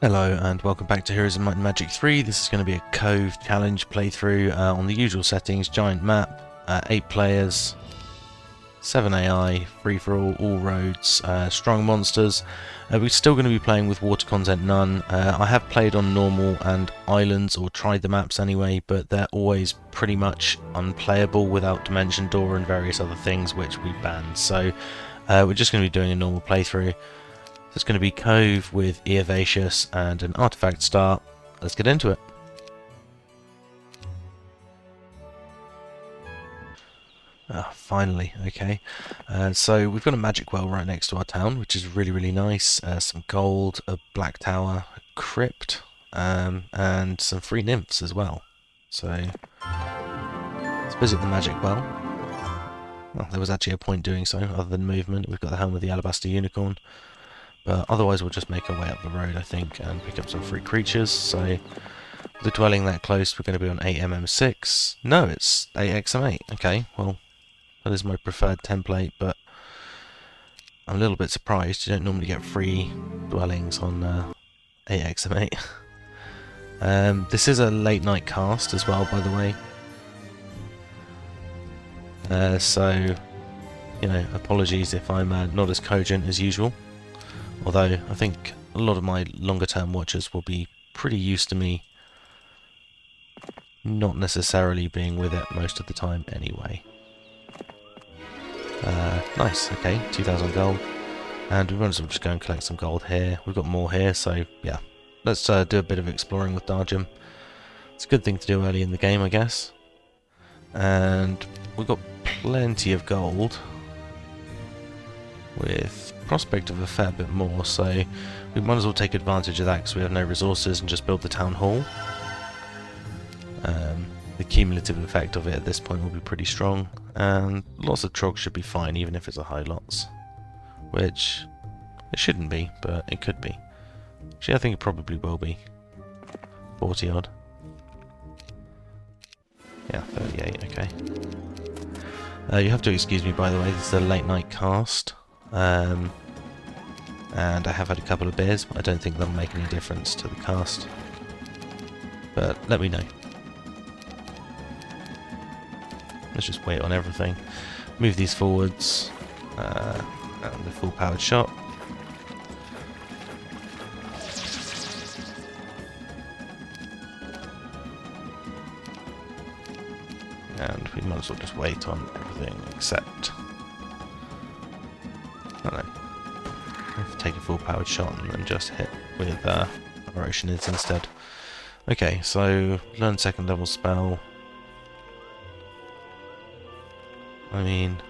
Hello and welcome back to Heroes of Might and Magic 3. This is going to be a Cove challenge playthrough on the usual settings, giant map, 8 players, 7 AI, free for all roads, strong monsters. We're still going to be playing with water content none. I have played on normal and islands, or tried the maps anyway, but they're always pretty much unplayable without Dimension Door and various other things which we ban. So we're just going to be doing a normal playthrough. It's going to be Cove with Eovacius and an artifact start. Let's get into it. Finally, okay. So we've got a magic well right next to our town, which is really nice. Some gold, a black tower, a crypt, and some free nymphs as well. So let's visit the magic well. Well, there was actually a point doing so, other than movement. We've got the helm of the alabaster unicorn. But otherwise we'll just make our way up the road, I think, and pick up some free creatures. So, with the dwelling that close, we're going to be on 8mm6. No, it's 8xm8. Okay, well, that is my preferred template, but I'm a little bit surprised. You don't normally get free dwellings on 8xm8. This is a late night cast as well, by the way. So, you know, apologies if I'm not as cogent as usual. Although, I think a lot of my longer term watchers will be pretty used to me not necessarily being with it most of the time anyway. Nice, okay, 2,000 gold. And we might as well just go and collect some gold here. We've got more here, so yeah. Let's do a bit of exploring with Dargem. It's a good thing to do early in the game, I guess. And we've got plenty of gold, with prospect of a fair bit more, so we might as well take advantage of that because we have no resources and just build the town hall. The cumulative effect of it at this point will be pretty strong, and lots of trogs should be fine even if it's a high lots, which it shouldn't be, but it could be. Actually, I think it probably will be. 40 odd. Yeah, 38, okay. You have to excuse me, by the way, this is a late night cast. And I have had a couple of beers, but I don't think they'll make any difference to the cast. But let me know. Let's just wait on everything. Move these forwards. And the full powered shot. And we might as well just wait on everything except... I don't know. Take a full powered shot and then just hit with our Oceanids instead. Okay, so learn second level spell. I mean,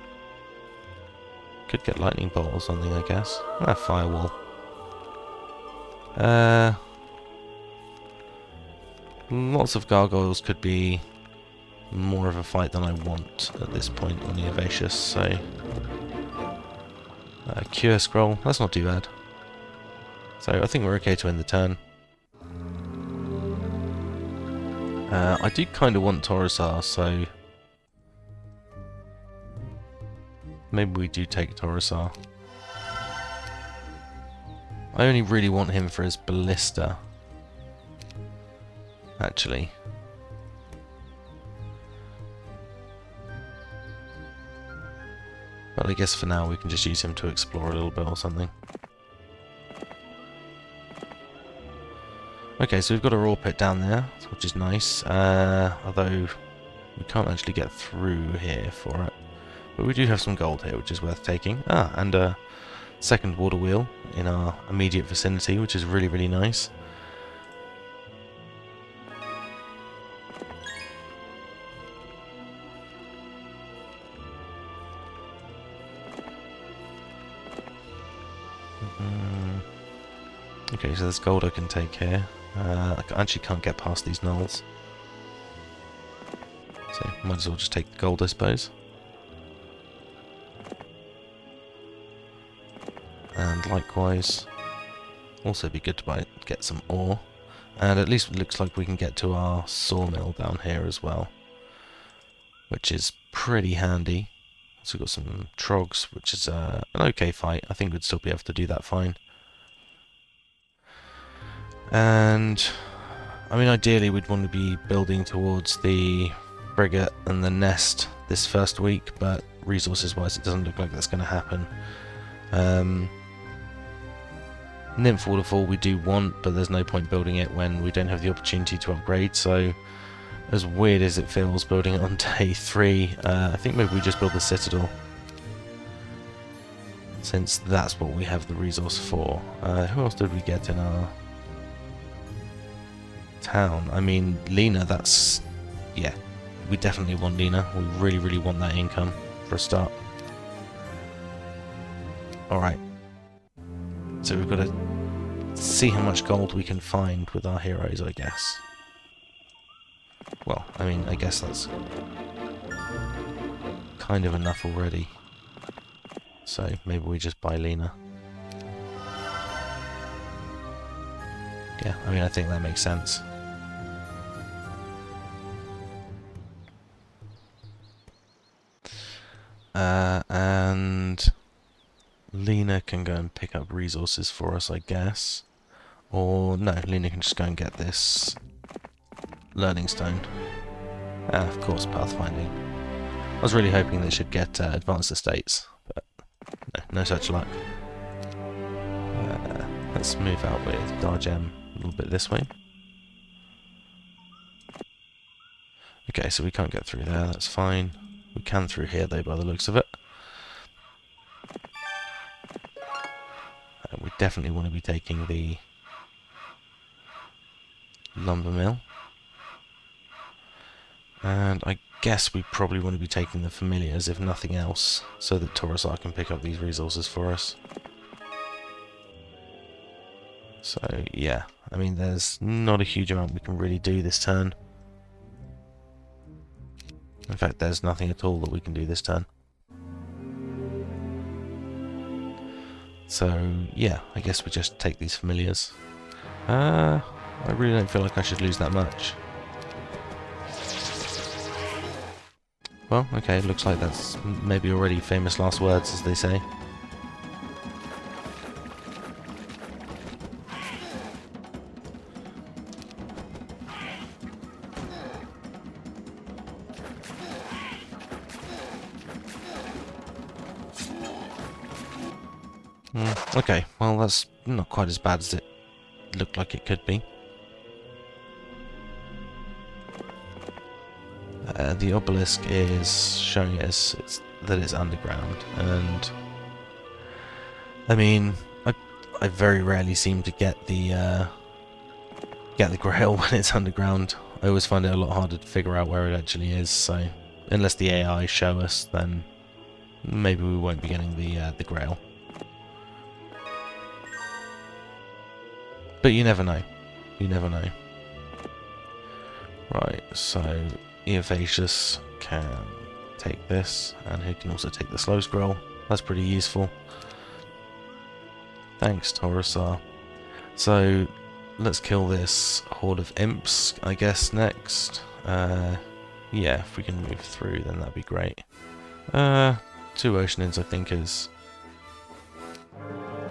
could get lightning bolt or something, I guess. Firewall. Lots of gargoyles could be more of a fight than I want at this point on the Eovacius, so... Cure scroll, that's not too bad. So I think we're okay to end the turn. I do kind of want Taurusar, so maybe we do take Taurusar. I only really want him for his ballista, actually. But I guess for now we can just use him to explore a little bit or something. Okay, so we've got a raw pit down there, which is nice. Although we can't actually get through here for it. But we do have some gold here, which is worth taking. And a second water wheel in our immediate vicinity, which is really nice. Okay, so there's gold I can take here. I actually can't get past these knolls. So, might as well just take the gold, I suppose. And likewise, also be good to get some ore. And at least it looks like we can get to our sawmill down here as well, which is pretty handy. So we've got some trogs, which is an okay fight. I think we'd still be able to do that fine. And I mean, ideally we'd want to be building towards the frigate and the nest this first week, but resources wise it doesn't look like that's going to happen. Nymph Waterfall we do want, but there's no point building it when we don't have the opportunity to upgrade, so as weird as it feels building it on day 3, I think maybe we just build the Citadel, since that's what we have the resource for. Who else did we get in our town? I mean, Lena, that's... yeah, we definitely want Lena. We really, really want that income for a start. Alright. So we've got to see how much gold we can find with our heroes, I guess. Well, I mean, I guess that's kind of enough already. So maybe we just buy Lena. Yeah, I mean, I think that makes sense. And Lena can go and pick up resources for us, I guess. Or, no, Lena can just go and get this learning stone. Of course, pathfinding. I was really hoping they should get advanced estates, but no such luck. Let's move out with Dargem a little bit this way. Okay, so we can't get through there, that's fine. We can through here though, by the looks of it. We definitely want to be taking the lumber mill. And I guess we probably want to be taking the familiars, if nothing else, so that Torosar can pick up these resources for us. So, yeah. I mean, there's not a huge amount we can really do this turn. In fact, there's nothing at all that we can do this turn. So, yeah, I guess we just take these familiars. I really don't feel like I should lose that much. Well, okay, looks like that's maybe already famous last words, as they say. Okay, well that's not quite as bad as it looked like it could be. The obelisk is showing us that it's underground, and I mean, I very rarely seem to get the grail when it's underground. I always find it a lot harder to figure out where it actually is. So unless the AI show us, then maybe we won't be getting the grail. But you never know. You never know. Right, so Eovacius can take this, and he can also take the slow scroll. That's pretty useful. Thanks, Torosar. So let's kill this horde of imps, I guess, next. Yeah, if we can move through, then that'd be great. 2 Oceanids, I think, is...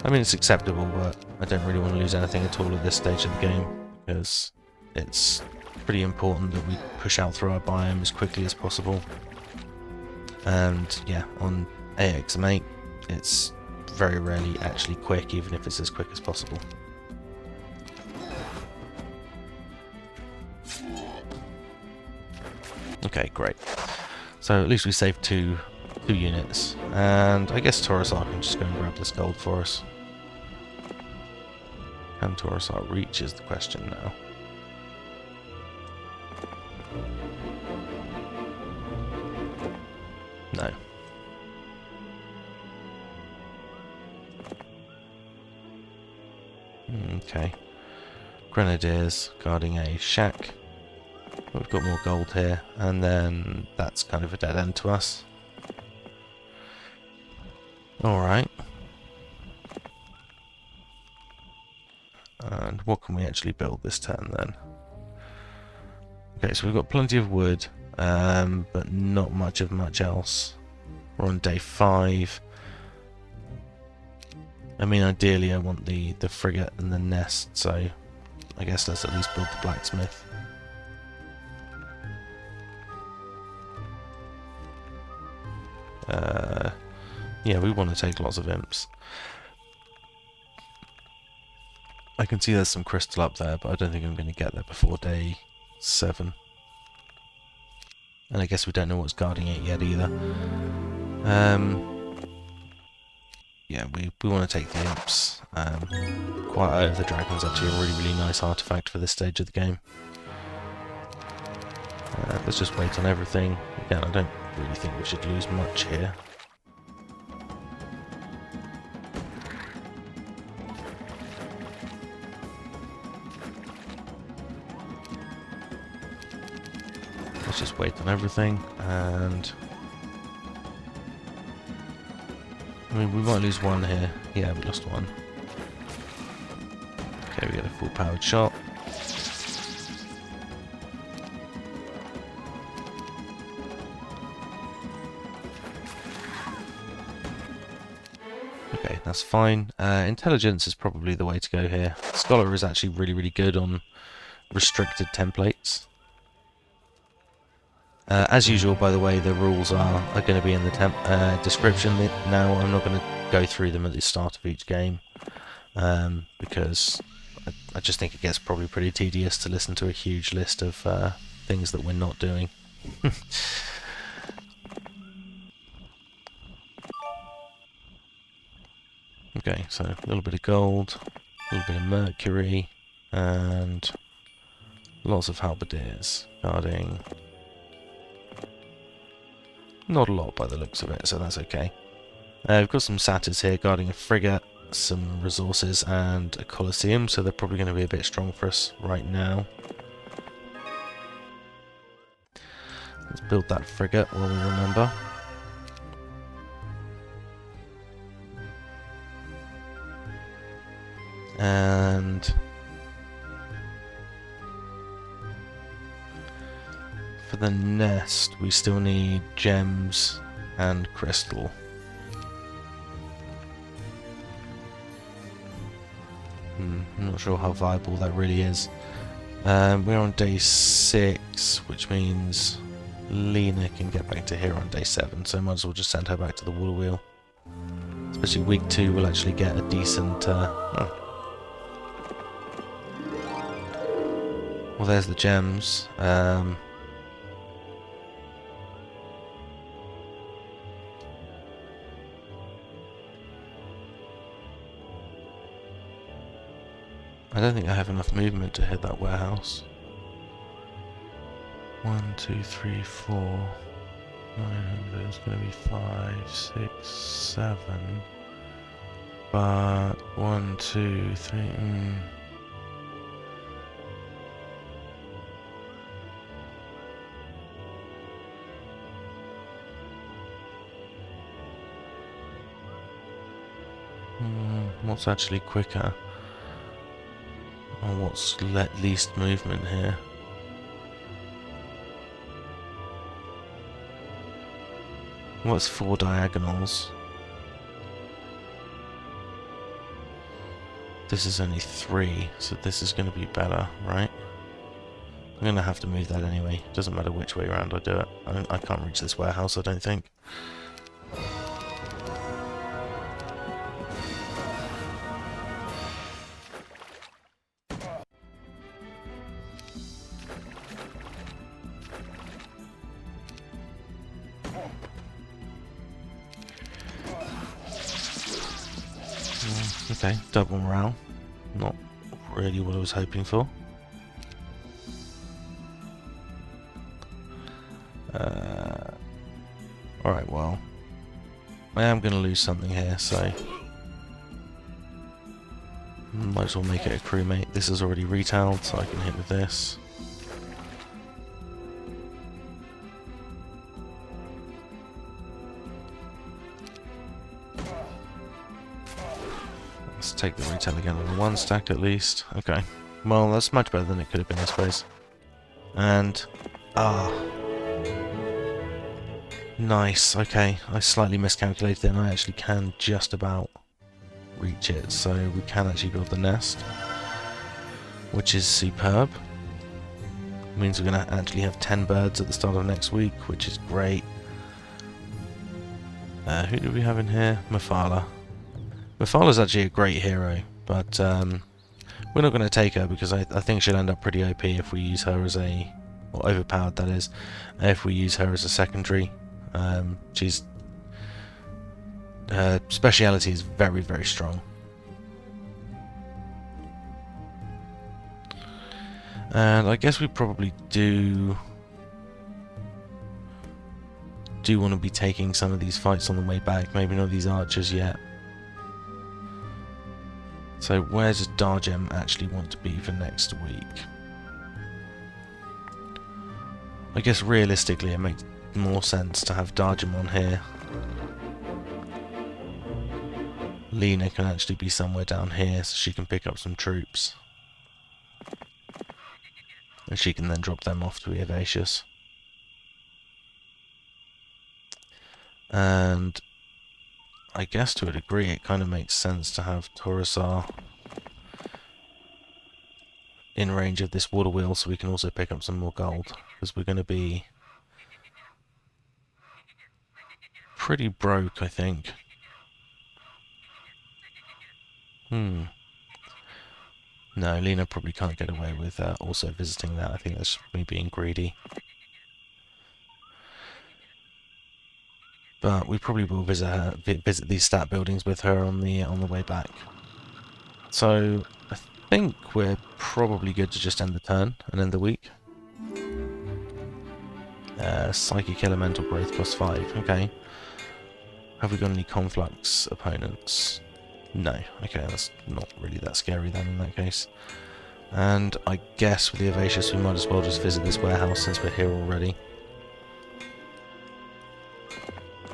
I mean, it's acceptable, but I don't really want to lose anything at all at this stage of the game, because it's pretty important that we push out through our biome as quickly as possible. And yeah, on AXM8, it's very rarely actually quick, even if it's as quick as possible. Okay, great. So at least we saved two units, and I guess Torosar can just go and grab this gold for us. Can Torosar reach is the question now. No. Okay. Grenadiers guarding a shack. We've got more gold here, and then that's kind of a dead end to us. Alright. And what can we actually build this turn then? Okay, so we've got plenty of wood, but not much of much else. We're on day 5. I mean, ideally I want the frigate and the nest, so I guess let's at least build the blacksmith. Yeah, we want to take lots of imps. I can see there's some crystal up there, but I don't think I'm going to get there before day 7. And I guess we don't know what's guarding it yet either. Yeah, we want to take the imps. Quite Eye of the Dragon's actually a really nice artifact for this stage of the game. Let's just wait on everything. Again, I don't really think we should lose much here. Let's just wait on everything, and I mean, we might lose one here. Yeah, we lost one. Okay, we get a full powered shot. Okay, that's fine. Intelligence is probably the way to go here. Scholar is actually really good on restricted templates. As usual, by the way, the rules are going to be in the description. Now, I'm not going to go through them at the start of each game, because I just think it gets probably pretty tedious to listen to a huge list of things that we're not doing. Okay, so a little bit of gold, a little bit of mercury, and lots of halberdiers guarding. Not a lot by the looks of it, so that's okay. We've got some satyrs here guarding a frigate, some resources, and a coliseum, so they're probably going to be a bit strong for us right now. Let's build that frigate while we remember. And for the nest, we still need gems and crystal. I'm not sure how viable that really is. We're on day 6, which means Lena can get back to here on day 7, so might as well just send her back to the wool wheel. Especially week 2, we'll actually get a decent... Well, there's the gems. I don't think I have enough movement to hit that warehouse. 1, 2, 3, 4. 900 is going to be 5, 6, 7. But 1, 2, 3. What's actually quicker? Or what's least movement here? What's 4 diagonals? This is only 3, so this is going to be better, right? I'm going to have to move that anyway. Doesn't matter which way around I do it. I can't reach this warehouse, I don't think. Okay, double morale. Not really what I was hoping for. Alright, well, I am going to lose something here, so might as well make it a crewmate. This is already retailed, so I can hit with this. Let's take the retail again on the 1 stack at least. Okay. Well, that's much better than it could have been, I suppose. And... nice. Okay. I slightly miscalculated it, and I actually can just about reach it. So we can actually build the nest. which is superb. It means we're going to actually have 10 birds at the start of next week, which is great. Who do we have in here? Mephala. Mephala's actually a great hero, but we're not going to take her because I think she'll end up pretty OP if we use her as a... or overpowered, that is. If we use her as a secondary. She's... her speciality is very, very strong. And I guess we probably do want to be taking some of these fights on the way back. Maybe not these archers yet. So where does Dargem actually want to be for next week? I guess realistically it makes more sense to have Dargem on here. Lena can actually be somewhere down here so she can pick up some troops. And she can then drop them off to Eovacius. And I guess to a degree it kind of makes sense to have Torosar in range of this water wheel so we can also pick up some more gold. Because we're going to be pretty broke, I think. No, Lena probably can't get away with also visiting that. I think that's me being greedy. But we probably will visit these stat buildings with her on the way back. So I think we're probably good to just end the turn and end the week. Psychic Elemental Growth +5. Okay. Have we got any Conflux opponents? No. Okay, that's not really that scary then in that case. And I guess with the Eovacius we might as well just visit this warehouse since we're here already.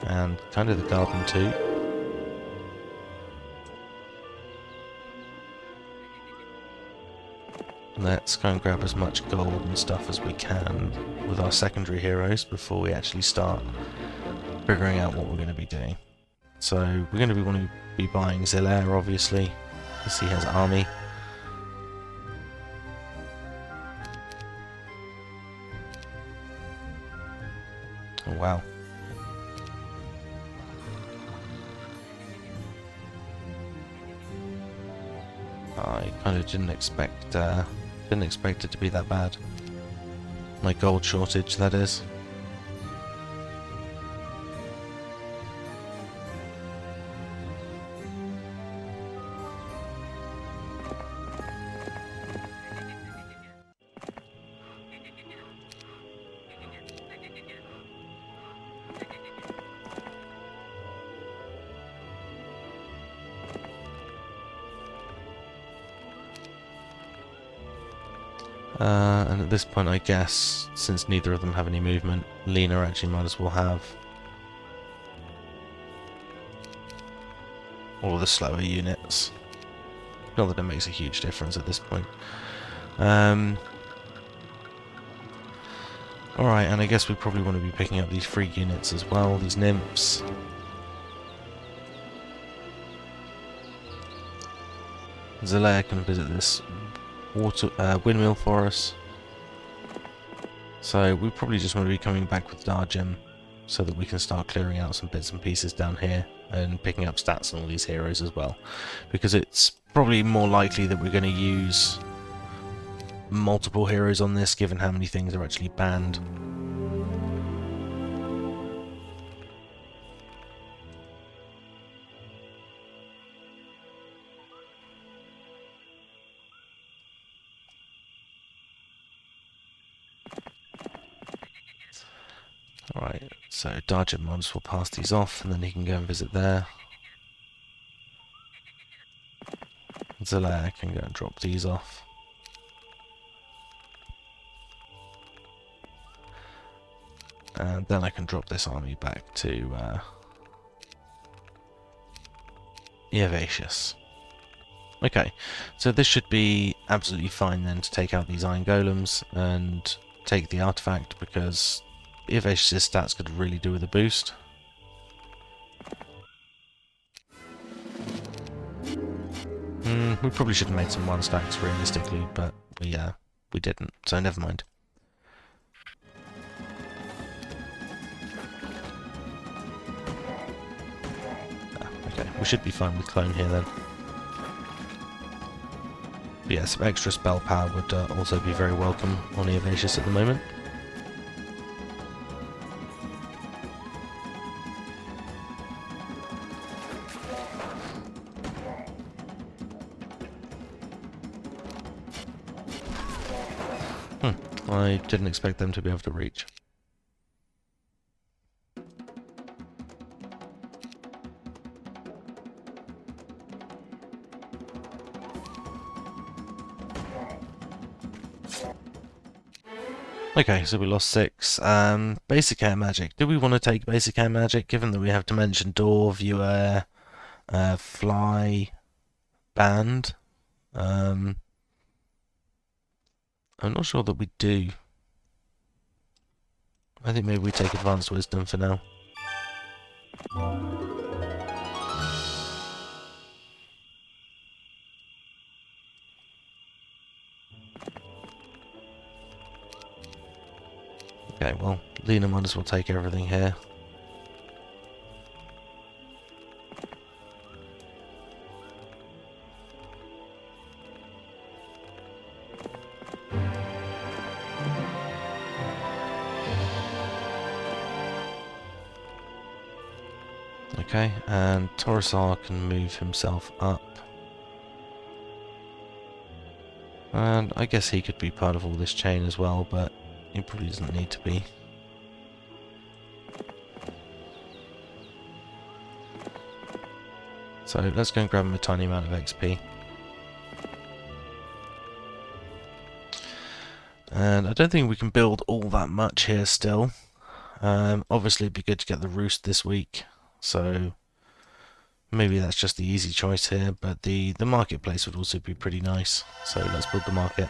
And kind of the garden too. Let's go and grab as much gold and stuff as we can with our secondary heroes before we actually start figuring out what we're going to be doing. So we're going to want to be buying Zillair, obviously, because he has army. Oh wow. I kind of didn't expect it to be that bad. My gold shortage, that is. And at this point, I guess, since neither of them have any movement, Lena actually might as well have all the slower units. Not that it makes a huge difference at this point. Alright, and I guess we probably want to be picking up these free units as well, these nymphs. Zillair can visit this windmill for us. So we probably just want to be coming back with Dargem so that we can start clearing out some bits and pieces down here and picking up stats on all these heroes as well, because it's probably more likely that we're going to use multiple heroes on this given how many things are actually banned. Alright, so Dargem mods will pass these off and then he can go and visit there. Zillair can go and drop these off. And then I can drop this army back to Eovacius. Okay, so this should be absolutely fine then to take out these iron golems and take the artifact, because Eovacius' stats could really do with a boost. We probably should have made some 1 stacks realistically, but we didn't, so never mind. Okay, we should be fine with clone here then. But yeah, some extra spell power would also be very welcome on Eovacius at the moment. I didn't expect them to be able to reach. Okay, so we lost 6. Basic air magic. Do we want to take basic air magic, given that we have dimension door, view air, fly, band? I'm not sure that we do. I think maybe we take advanced wisdom for now. Okay, well, Lena might as well take everything here. Okay, and Torosar can move himself up. And I guess he could be part of all this chain as well, but he probably doesn't need to be. So let's go and grab him a tiny amount of XP. And I don't think we can build all that much here still. Obviously it'd be good to get the roost this week, so maybe that's just the easy choice here, but the marketplace would also be pretty nice, so let's build the market.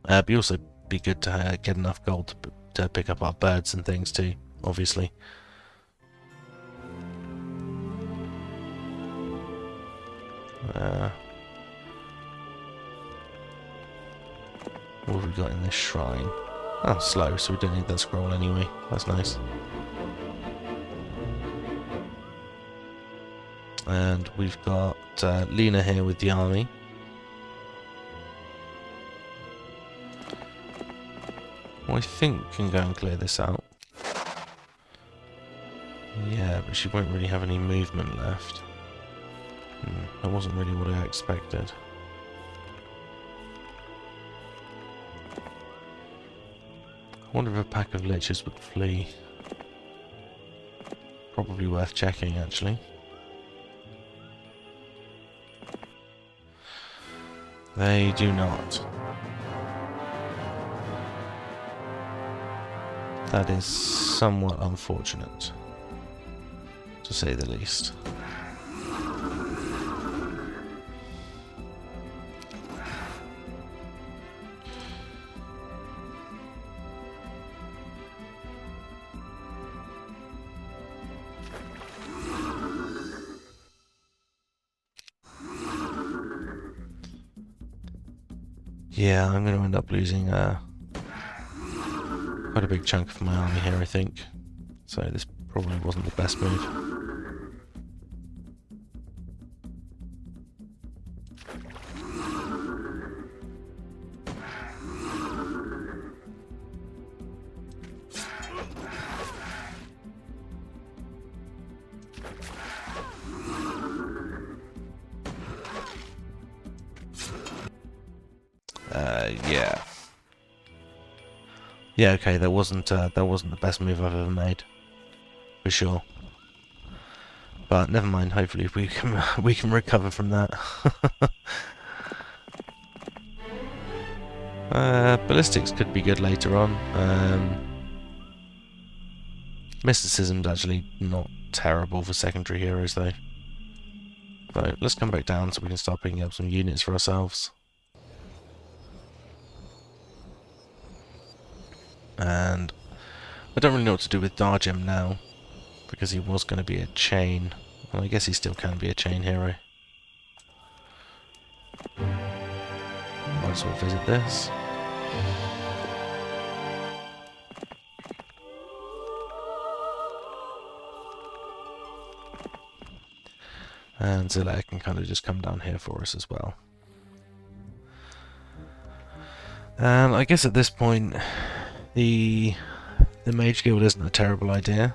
It'd also be good to get enough gold to pick up our birds and things too, obviously. What have we got in this shrine? Oh, slow, so we don't need that scroll anyway. That's nice. And we've got Lena here with the army. Well, I think we can go and clear this out. Yeah, but she won't really have any movement left. That wasn't really what I expected. I wonder if a pack of liches would flee. Probably worth checking, actually. They do not. That is somewhat unfortunate, to say the least. Yeah, I'm going to end up losing quite a big chunk of my army here, I think. So this probably wasn't the best move. Yeah. Yeah, okay, that wasn't the best move I've ever made, for sure. But never mind. Hopefully, we can recover from that. Ballistics could be good later on. Mysticism's actually not terrible for secondary heroes, though. So let's come back down so we can start picking up some units for ourselves. And I don't really know what to do with Dargem now, because he was going to be a chain. Well, I guess he still can be a chain hero. might as well visit this. And Zilla can kind of just come down here for us as well. And I guess at this point, the Mage Guild isn't a terrible idea.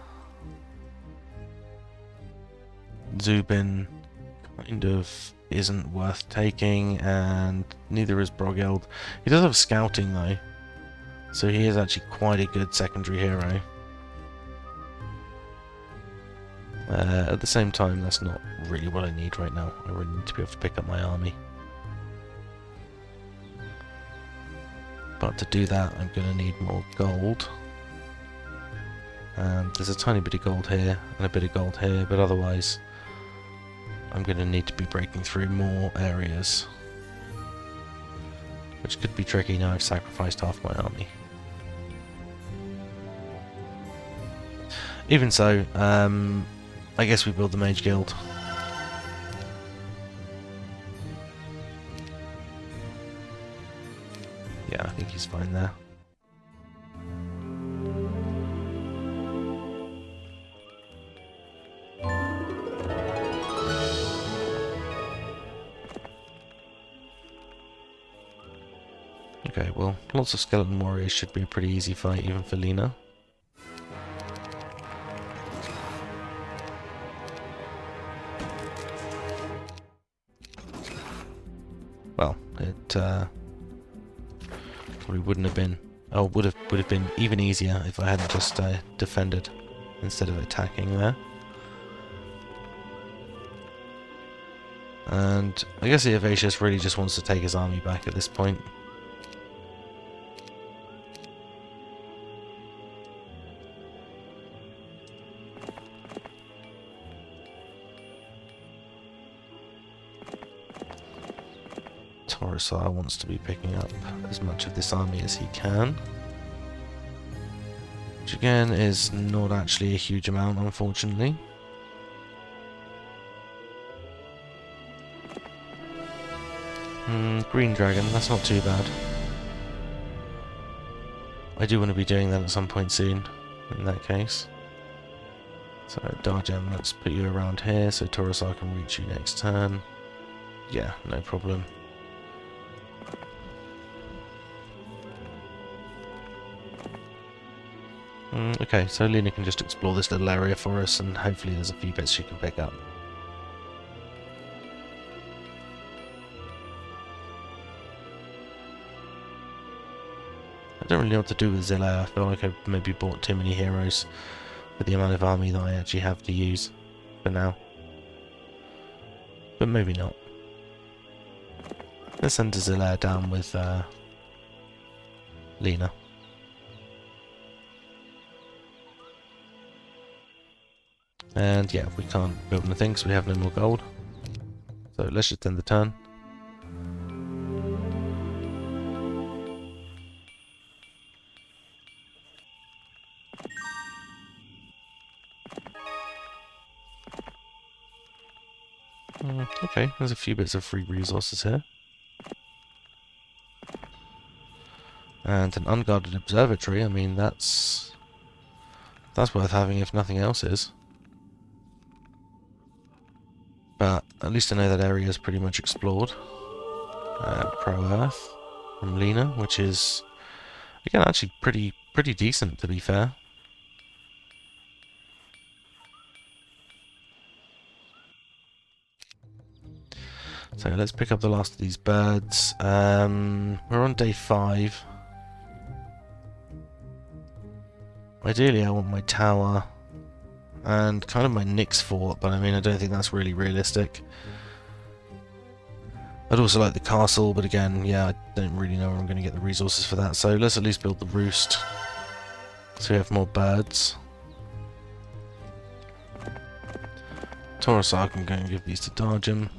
Zubin kind of isn't worth taking, and neither is Broghild. He does have scouting though, so he is actually quite a good secondary hero. At the same time, that's not really what I need right now. I really need to be able to pick up my army. But to do that, I'm going to need more gold. And there's a tiny bit of gold here, and a bit of gold here, but otherwise I'm going to need to be breaking through more areas. Which could be tricky now I've sacrificed half my army. Even so, I guess we build the Mage Guild. Yeah, I think he's fine there. Okay, well, lots of skeleton warriors should be a pretty easy fight even for Lena. Well, it probably wouldn't have been. Oh, would have been even easier if I hadn't just defended instead of attacking there. And I guess Eovacius really just wants to take his army back at this point. Torosar wants to be picking up as much of this army as he can. Which again is not actually a huge amount, unfortunately. Green Dragon, that's not too bad. I do want to be doing that at some point soon, in that case. So, Dargem, let's put you around here so Torosar can reach you next turn. Yeah, no problem. Okay, so Lena can just explore this little area for us, and hopefully there's a few bits she can pick up. I don't really know what to do with Zilla. I feel like I've maybe bought too many heroes for the amount of army that I actually have to use for now. But maybe not. Let's send Zilla down with Lena. And yeah, we can't build anything because we have no more gold. So let's just end the turn. Okay, there's a few bits of free resources here. And an unguarded observatory, I mean that's worth having if nothing else is. But at least I know that area is pretty much explored. Pro-Earth from Lena, which is, again, actually pretty decent, to be fair. So let's pick up the last of these birds. We're on day 5. Ideally, I want my tower and kind of my Nyx fort, but I mean, I don't think that's really realistic. I'd also like the castle, but again, yeah, I don't really know where I'm going to get the resources for that. So let's at least build the roost, so we have more birds. Torosar can go and give these to Dargem.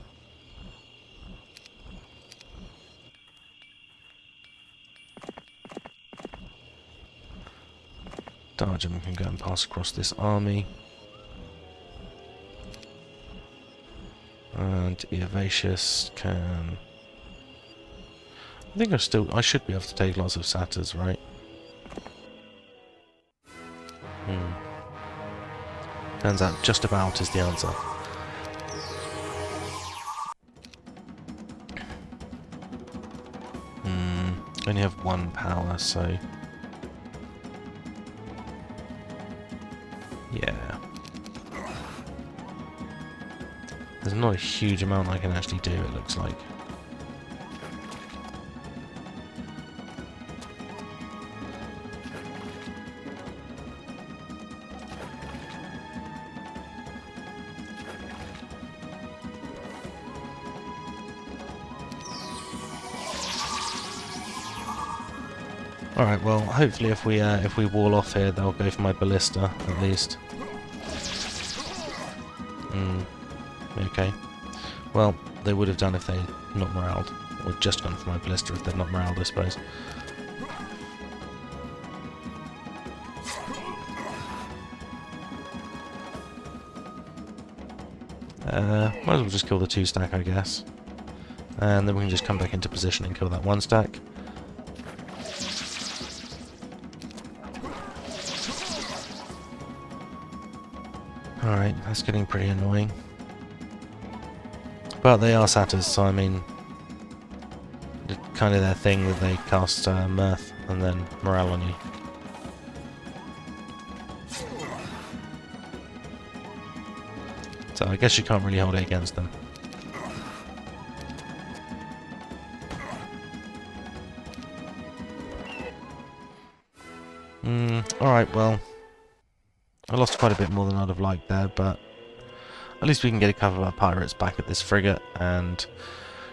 Dargem can go and pass across this army. And Eovacius can... I think I should be able to take lots of satyrs, right? Turns out just about is the answer. Only have one power, so... yeah. There's not a huge amount I can actually do, it looks like. Alright, well, hopefully if we wall off here, they'll go for my ballista, at least. Okay. Well, they would have done if they'd not moraled. Or just gone for my ballista if they'd not moraled, I suppose. Might as well just kill the 2-stack, I guess. And then we can just come back into position and kill that 1-stack. Alright, that's getting pretty annoying. But they are satyrs, so I mean... it's kind of their thing that they cast Mirth and then morale on you. So I guess you can't really hold it against them. Alright, well... I lost quite a bit more than I'd have liked there, but... at least we can get a couple of our pirates back at this frigate and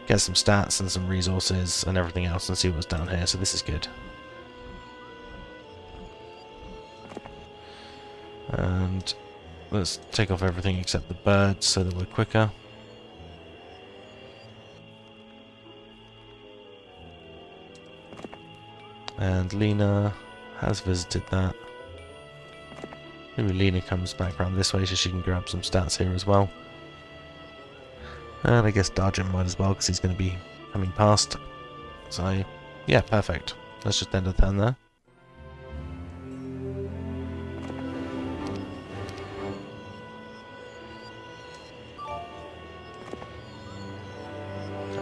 get some stats and some resources and everything else and see what's down here, so this is good. And let's take off everything except the birds so that we're quicker. And Lena has visited that. Maybe Lena comes back around this way so she can grab some stats here as well. And I guess Darjan might as well because he's going to be coming past. So, yeah, perfect. Let's just end the turn there.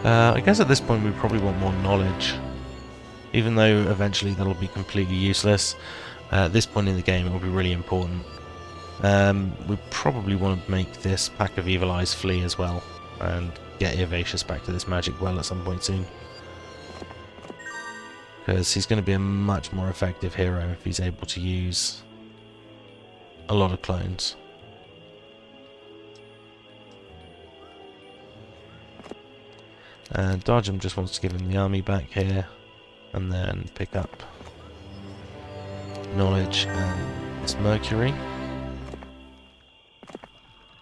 I guess at this point we probably want more knowledge. Even though eventually that'll be completely useless. At this point in the game it will be really important. We probably want to make this pack of Evil Eyes flee as well. And get Eovacius back to this magic well at some point soon. Because he's going to be a much more effective hero if he's able to use a lot of clones. And Darjam just wants to give him the army back here, and then pick up knowledge and it's Mercury.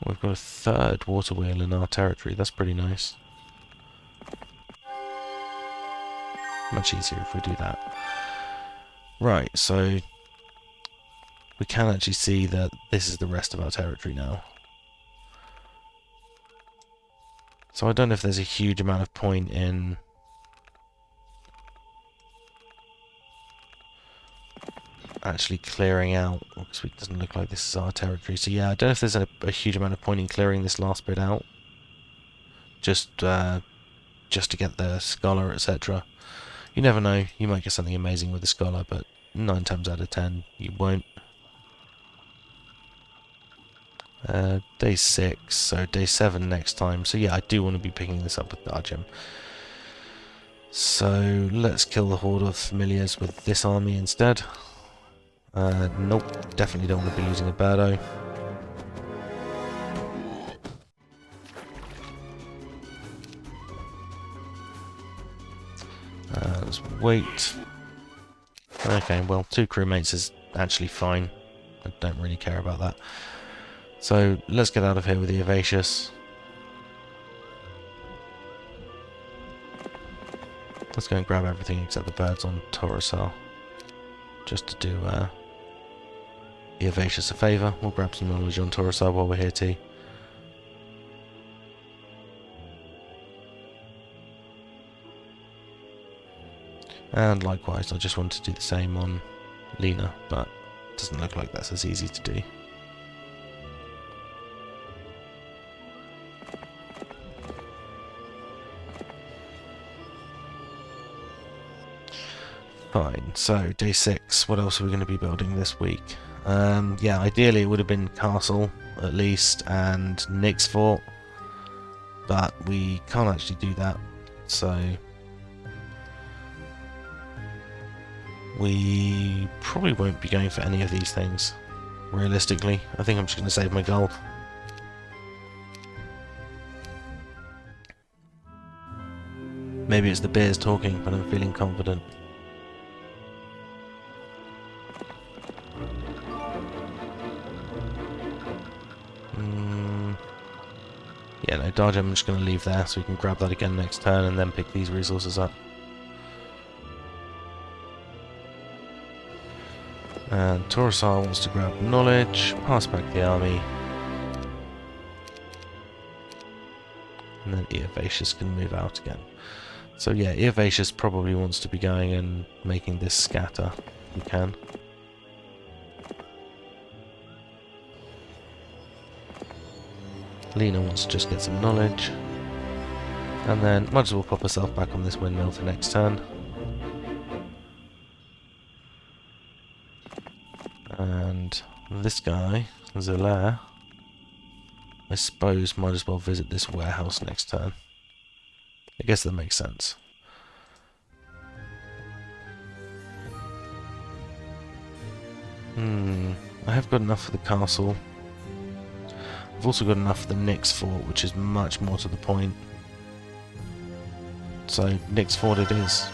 We've got a third water wheel in our territory, that's pretty nice. Much easier if we do that. Right, so we can actually see that this is the rest of our territory now. So I don't know if there's a huge amount of point in actually clearing out, because it doesn't look like this is our territory. So yeah, I don't know if there's a huge amount of point in clearing this last bit out. Just to get the scholar, etc. You never know, you might get something amazing with the scholar, but 9 times out of 10 you won't. Day 6, so day 7 next time. So yeah, I do want to be picking this up with Darjam. So let's kill the horde of familiars with this army instead. Nope, definitely don't want to be losing a Birdo. Let's wait. Okay, well, 2 crewmates is actually fine. I don't really care about that. So let's get out of here with the Eovacius. Let's go and grab everything except the birds on Torosar. Just to do Eovacius a favour. We'll grab some knowledge on Torosar while we're here too. And likewise, I just want to do the same on Lena, but it doesn't look like that's as easy to do. Fine, so day 6, what else are we going to be building this week? Yeah, ideally it would have been Castle, at least, and Nick's Fort, but we can't actually do that, so we probably won't be going for any of these things, realistically. I think I'm just going to save my gold. Maybe it's the beers talking, but I'm feeling confident. Yeah, no, Dodge I'm just going to leave there so we can grab that again next turn and then pick these resources up. And Torosar wants to grab knowledge, pass back the army. And then Eovacius can move out again. So yeah, Eovacius probably wants to be going and making this scatter if we can. Lena wants to just get some knowledge. And then might as well pop herself back on this windmill for next turn. And this guy, Zelaire, I suppose might as well visit this warehouse next turn. I guess that makes sense. I have got enough for the castle. I've also got enough for the Nyx Fort, which is much more to the point. So, Nyx Fort it is.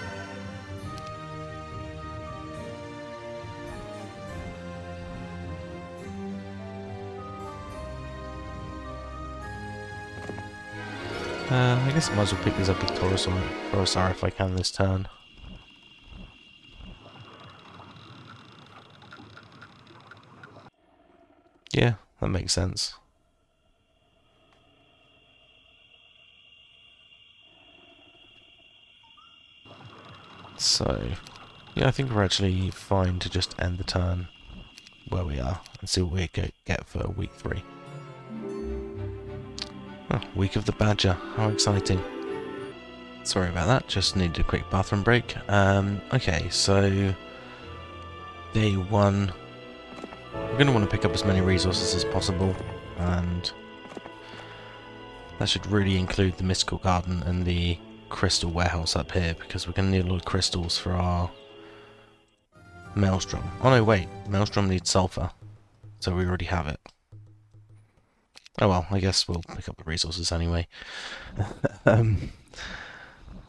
I guess I might as well pick this up with Torosar if I can this turn. Yeah, that makes sense. So, yeah, I think we're actually fine to just end the turn where we are and see what we get for week 3. Oh, week of the Badger, how exciting. Sorry about that, just needed a quick bathroom break. Okay, so day 1, we're going to want to pick up as many resources as possible, and that should really include the Mystical Garden and the Crystal Warehouse up here, because we're going to need a lot of crystals for our Maelstrom. Oh no, wait, Maelstrom needs sulfur, so we already have it. Oh well, I guess we'll pick up the resources anyway.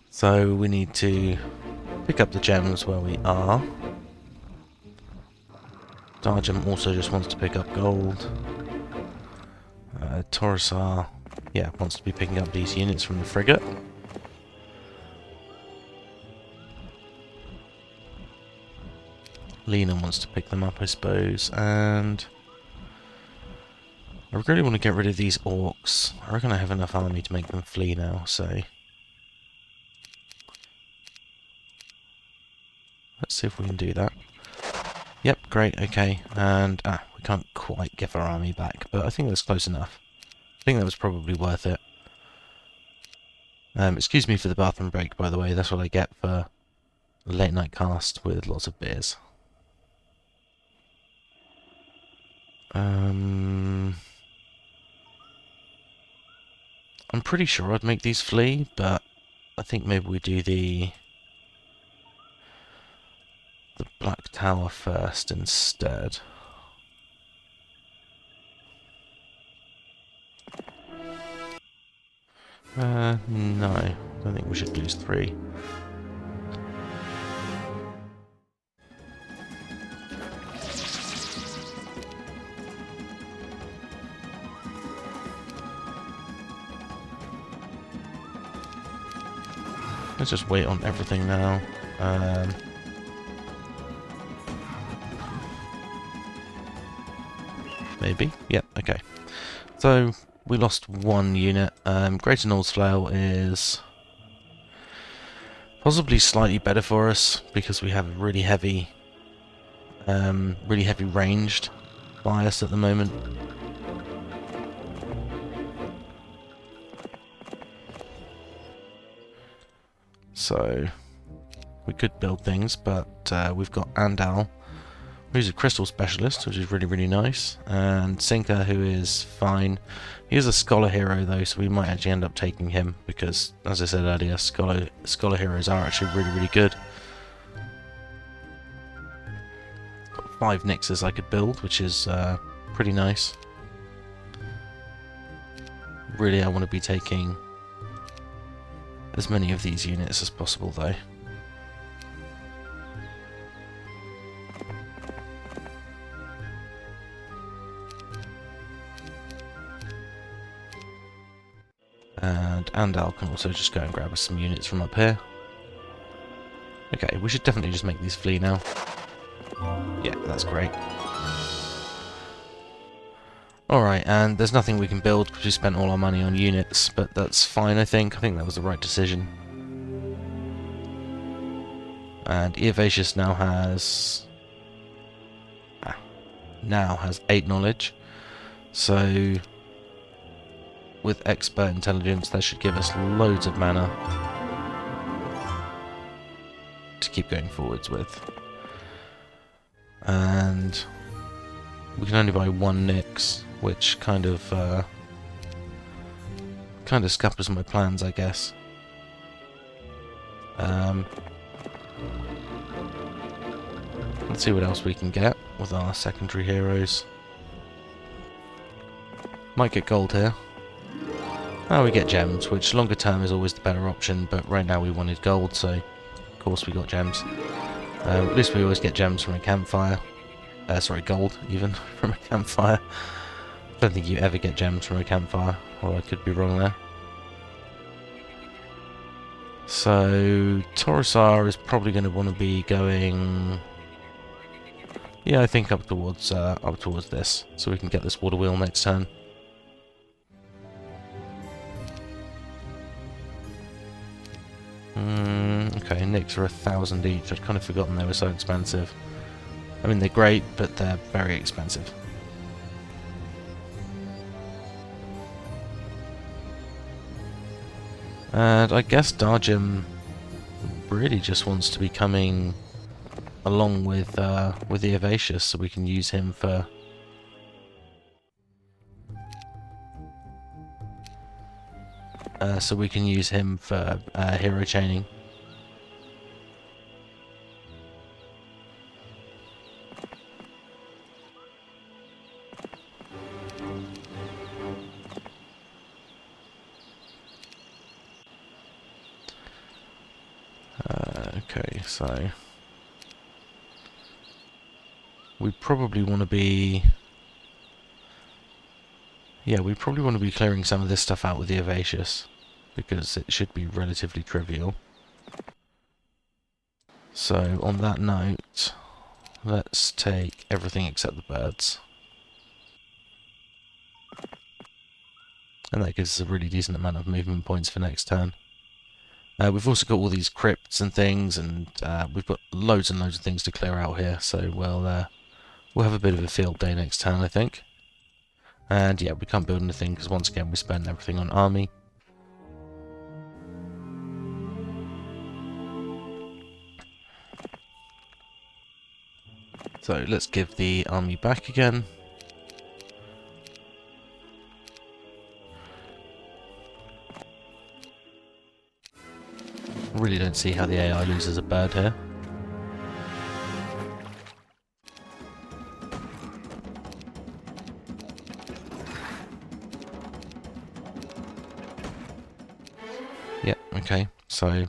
So we need to pick up the gems where we are. Dargem also just wants to pick up gold. Torosar, yeah, wants to be picking up these units from the frigate. Lena wants to pick them up, I suppose, and I really want to get rid of these orcs. I reckon I have enough army to make them flee now, so let's see if we can do that. Yep, great, okay, and we can't quite give our army back, but I think that's close enough. I think that was probably worth it. Excuse me for the bathroom break, by the way, that's what I get for a late night cast with lots of beers. I'm pretty sure I'd make these flee, but I think maybe we do the Black Tower first instead. No, I don't think we should lose 3. Let's just wait on everything now. Maybe? Yep, okay. So, we lost 1 unit. Greater Nord's Flail is Possibly slightly better for us because we have really heavy ranged bias at the moment. So we could build things, but we've got Andal, who's a crystal specialist, which is really, really nice, and Sinker, who is fine. He is a scholar hero though, so we might actually end up taking him because, as I said earlier, scholar heroes are actually really, really good. Got 5 Nixes I could build, which is pretty nice. Really, I want to be taking as many of these units as possible though. And Andal can also just go and grab us some units from up here. Okay, we should definitely just make these flee now. Yeah, that's great. Alright, and there's nothing we can build because we spent all our money on units, but that's fine, I think. I think that was the right decision. And Eovacius now has 8 knowledge. So with expert intelligence, that should give us loads of mana to keep going forwards with. And we can only buy 1 Nyx, which kind of scuppers my plans, I guess. Let's see what else we can get with our secondary heroes. Might get gold here. Oh, we get gems, which longer term is always the better option, but right now we wanted gold, so of course we got gems. At least we always get gems from a campfire. Sorry, gold, even, from a campfire. I don't think you ever get gems from a campfire, or I could be wrong there. So, Torosar is probably going to want to be going... Yeah, I think up towards this, so we can get this water wheel next turn. Okay, Nyx are 1,000 each. I'd kind of forgotten they were so expensive. I mean, they're great, but they're very expensive. And I guess Darjim really just wants to be coming along with the Eovacius, so we can use him for... hero chaining. Okay, so we probably want to be... Yeah, we probably want to be clearing some of this stuff out with the Eovacius, because it should be relatively trivial. So, on that note, let's take everything except the birds. And that gives us a really decent amount of movement points for next turn. We've also got all these crypts and things, and we've got loads and loads of things to clear out here, so we'll have a bit of a field day next turn, I think. And yeah, we can't build anything because once again we spent everything on army. So let's give the army back again. Really don't see how the AI loses a bird here. Yeah, okay, so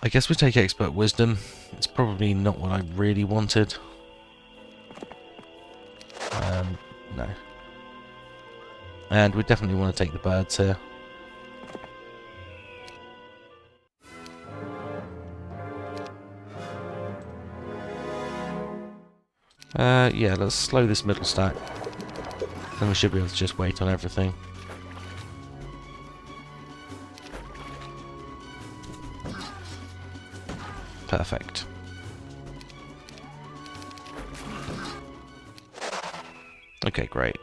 I guess we take expert wisdom. It's probably not what I really wanted. No. And we definitely want to take the birds here. Yeah, let's slow this middle stack. Then we should be able to just wait on everything. Perfect. Okay, great.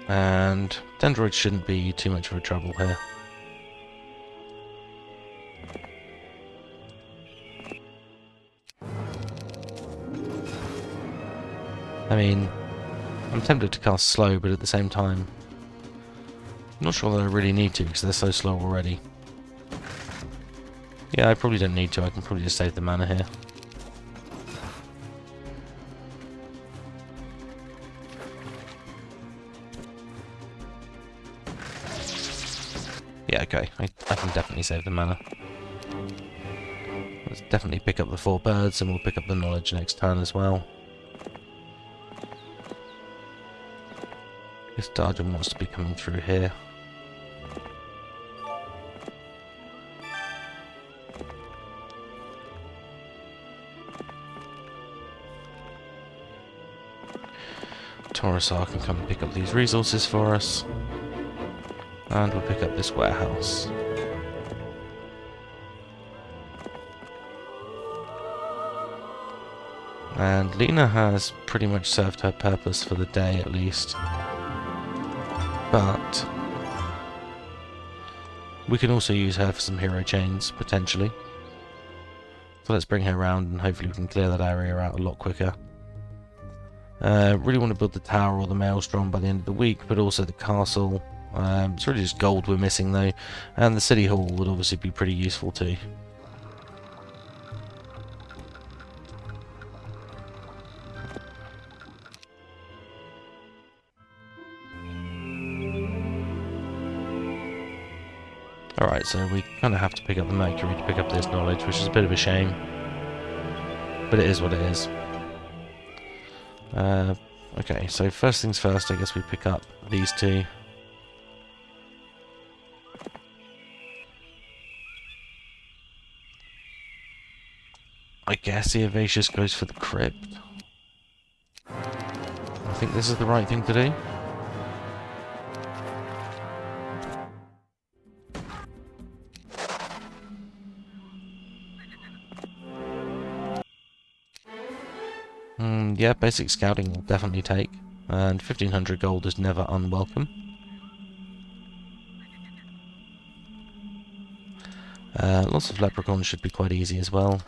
And Dendroids shouldn't be too much of a trouble here. I mean, I'm tempted to cast slow, but at the same time, I'm not sure that I really need to because they're so slow already. Yeah, I probably don't need to. I can probably just save the mana here. Yeah, okay. I can definitely save the mana. Let's definitely pick up the 4 birds, and we'll pick up the knowledge next turn as well. This Darjan wants to be coming through here. Taurusar can come and pick up these resources for us. And we'll pick up this warehouse. And Lena has pretty much served her purpose for the day at least. But we can also use her for some hero chains, potentially. So let's bring her around and hopefully we can clear that area out a lot quicker. Really want to build the tower or the maelstrom by the end of the week, but also the castle. It's really just gold we're missing though, and the city hall would obviously be pretty useful too. Alright, so we kind of have to pick up the Mercury to pick up this knowledge, which is a bit of a shame. But it is what it is. Okay, so first things first, I guess we pick up these 2. I guess Eovacius goes for the crypt. I think this is the right thing to do. Yeah, basic scouting will definitely take. And 1500 gold is never unwelcome. Lots of leprechauns should be quite easy as well.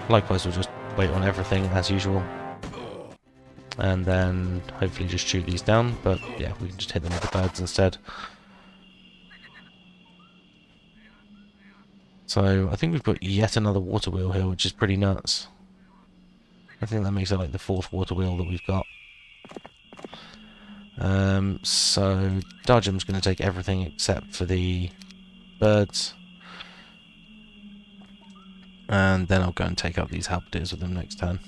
Likewise, we'll just wait on everything as usual. And then hopefully just shoot these down. But yeah, we can just hit them with the birds instead. So I think we've got yet another water wheel here, which is pretty nuts. I think that makes it like the 4th water wheel that we've got. So Darjam's going to take everything except for the birds. And then I'll go and take up these halberdiers with them next turn.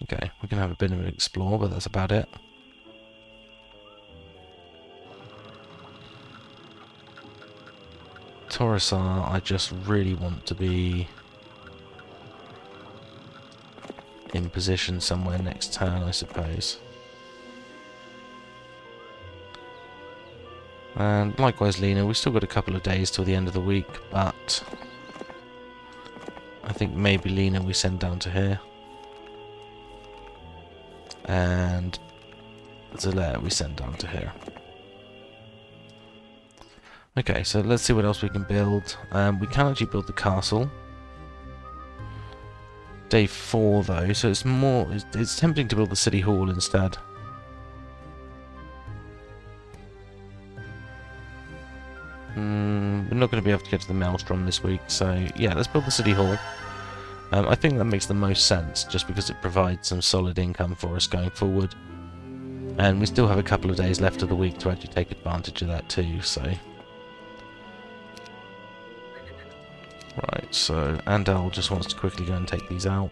Okay, we can have a bit of an explore, but that's about it. Taurusar, I just really want to be in position somewhere next turn, I suppose. And likewise Lena, we've still got a couple of days till the end of the week, but I think maybe Lena we send down to here. And Zalair we send down to here. Okay, so let's see what else we can build. We can actually build the castle. Day 4 though, so it's tempting to build the city hall instead. We're not going to be able to get to the maelstrom this week, so yeah, let's build the city hall. I think that makes the most sense, just because it provides some solid income for us going forward. And we still have a couple of days left of the week to actually take advantage of that too, so... Right, so Andal just wants to quickly go and take these out.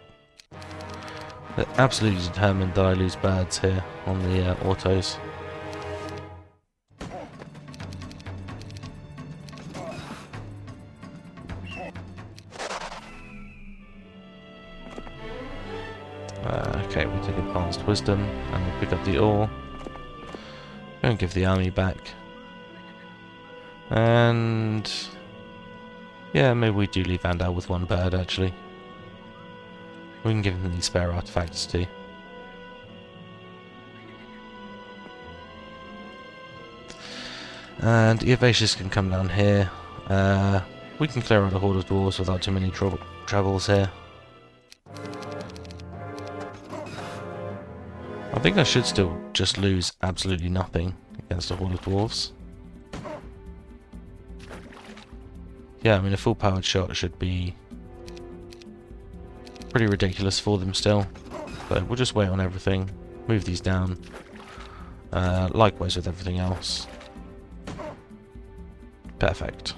They're absolutely determined that I lose birds here on the autos. Okay, we take advanced wisdom and we'll pick up the ore. Go and give the army back. And yeah, maybe we do leave Vandal with one bird actually. We can give him these spare artifacts too. And Eovacius can come down here. We can clear out a horde of dwarves without too many troubles here. I think I should still just lose absolutely nothing against a horde of dwarves. Yeah, I mean a full powered shot should be pretty ridiculous for them still. But we'll just wait on everything, move these down. Likewise with everything else. Perfect.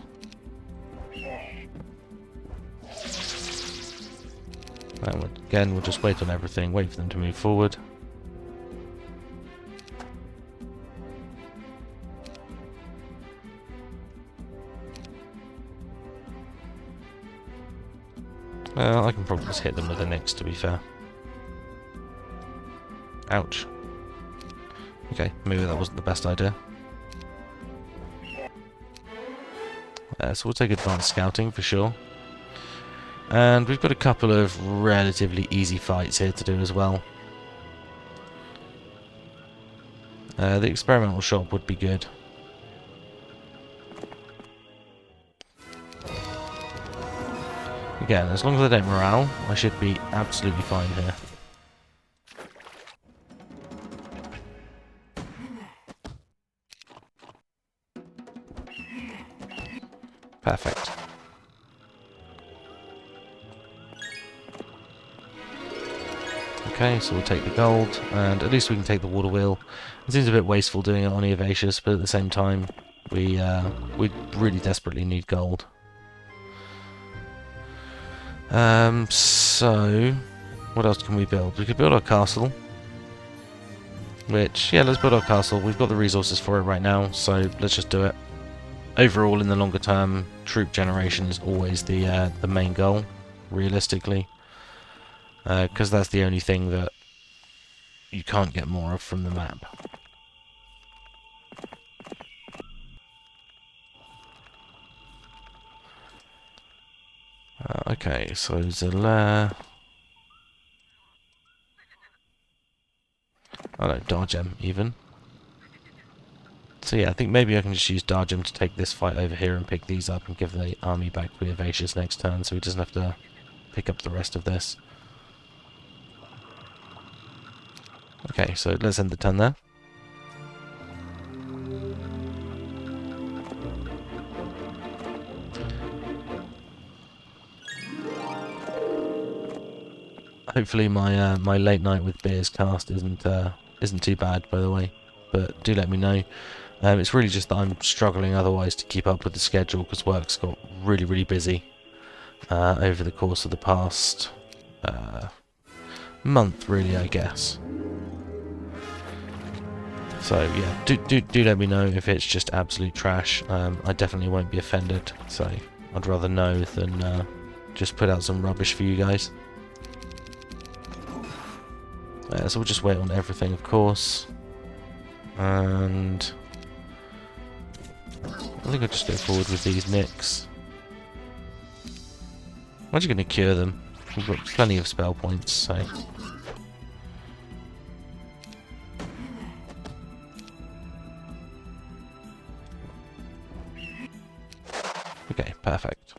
And again, we'll just wait on everything, wait for them to move forward. I can probably just hit them with a nix, to be fair. Ouch. Okay, maybe that wasn't the best idea. So we'll take advanced scouting for sure. And we've got a couple of relatively easy fights here to do as well. The experimental shop would be good. Again, as long as I don't morale, I should be absolutely fine here. Perfect. Okay, so we'll take the gold, and at least we can take the water wheel. It seems a bit wasteful doing it on Eovacius, but at the same time, we really desperately need gold. So what else can we build? We could build our castle. Which, yeah, let's build our castle. We've got the resources for it right now, so let's just do it. Overall, in the longer term, troop generation is always the main goal, realistically. Because that's the only thing that you can't get more of from the map. Okay, so Zelair. Oh no, Dargem even. So yeah, I think maybe I can just use Dargem to take this fight over here and pick these up and give the army back to Eovacius next turn, so he doesn't have to pick up the rest of this. Okay, so let's end the turn there. Hopefully my my late night with beers cast isn't too bad, by the way. But do let me know. It's really just that I'm struggling otherwise to keep up with the schedule because work's got really busy over the course of the past month, really, I guess. So yeah, do let me know if it's just absolute trash. I definitely won't be offended. So I'd rather know than just put out some rubbish for you guys. So we'll just wait on everything, of course. And I think I'll just go forward with these nicks. I'm actually going to cure them. We've got plenty of spell points, so... Okay, perfect.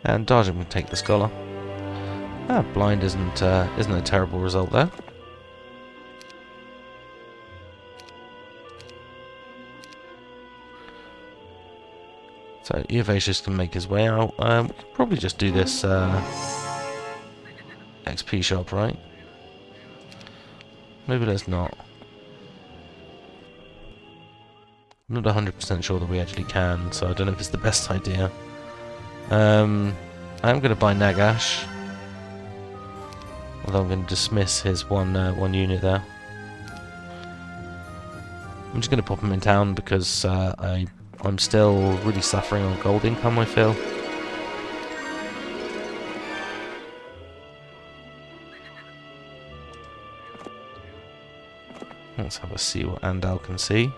And Dargem can take the scholar. Ah, blind isn't a terrible result there. So Eovacius can make his way out. We could probably just do this XP shop, right? Maybe let's not. I'm not 100% sure that we actually can, so I don't know if it's the best idea. I'm going to buy Nagash. Although I'm going to dismiss his one unit there. I'm just going to pop him in town because I'm still really suffering on gold income, I feel. let's have a see what Andal can see.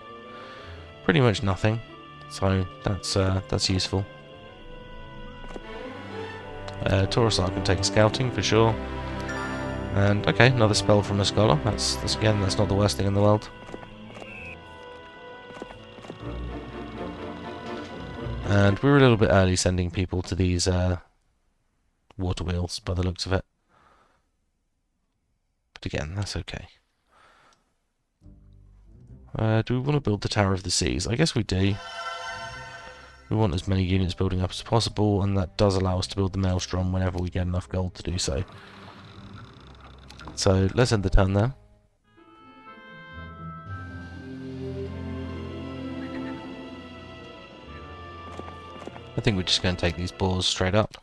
Pretty much nothing, so that's useful. Taurusar can take scouting for sure. And okay, another spell from a scholar. That's again, that's not the worst thing in the world. And we were a little bit early sending people to these water wheels, by the looks of it. But again, that's okay. Do we want to build the Tower of the Seas? I guess we do. We want as many units building up as possible, and that does allow us to build the Maelstrom whenever we get enough gold to do so. So let's end the turn there. I think we're just going to take these boars straight up.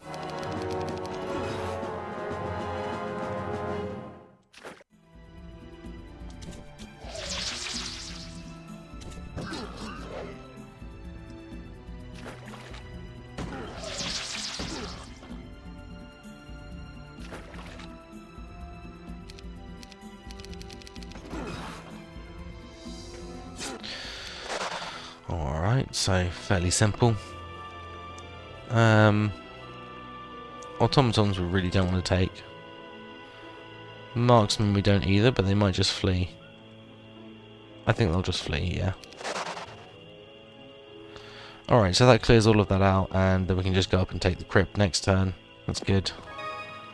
Alright, so fairly simple. Automatons we really don't want to take. Marksmen we don't either, but they might just flee. I think they'll just flee, yeah. Alright, so that clears all of that out, and then we can just go up and take the crypt next turn. That's good.